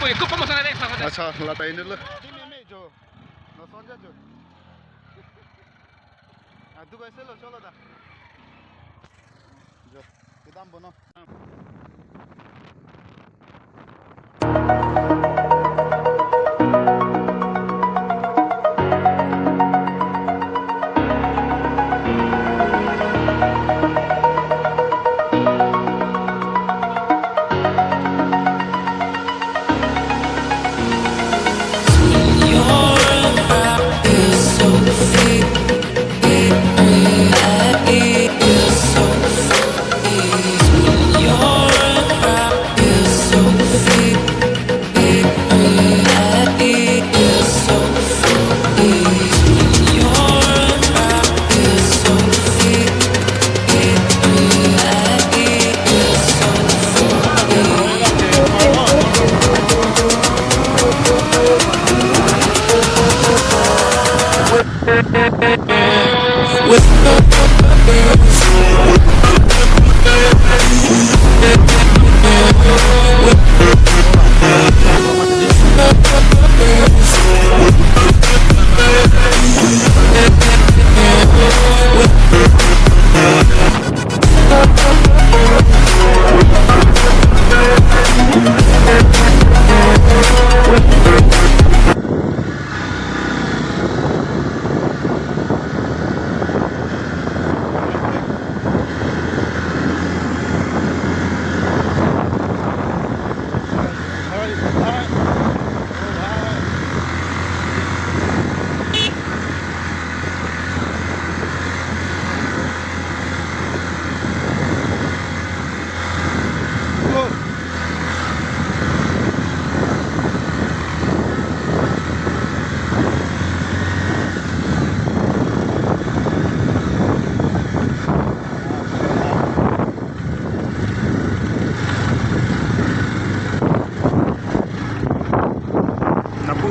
Ikut pemesanan deh sama. अच्छा latain dulu. Jo, no sonja jo. Adu kaise lo cholo da. Jo, kidam bono.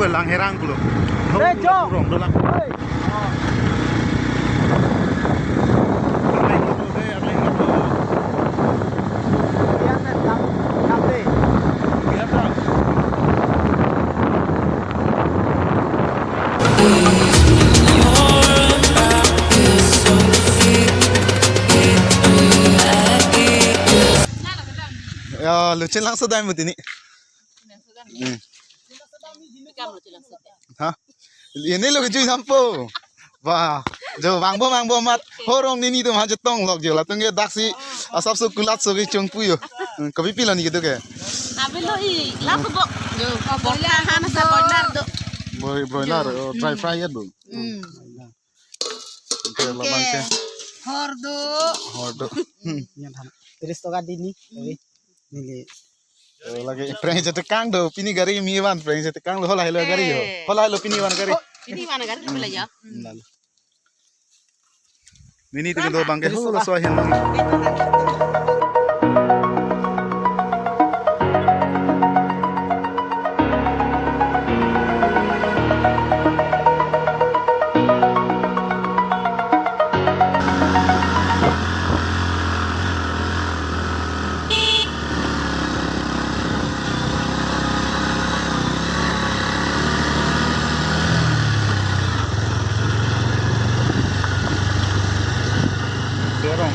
Lang herang dulu. Kurang dulu lang. Ya, lucin lang sedang begini. Hah? Ini lo kecuali sampo. Wah, jo mangbo mat. Horong ini tuh macet tong log jo. Latungnya daksi asap sukulat suki cungpu yo. Kopi pilan gitu ke? Tapi lo laku kok. Jo, boiler hana sa boiler do. Boiler, dry fry ya do. Oke. Hordo. Terus to kadini, ini lagi prank jatuh kang do pini gari miwan prank jatuh kang lo hola helo gari yo hola helo pini wan gari ini mana gari boleh ya ini tuh do bangke hola soahin bang dorong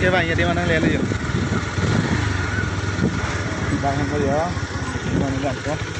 Bang, jadi mana lihat aja. Bang, apa ya? Mana lihat kok?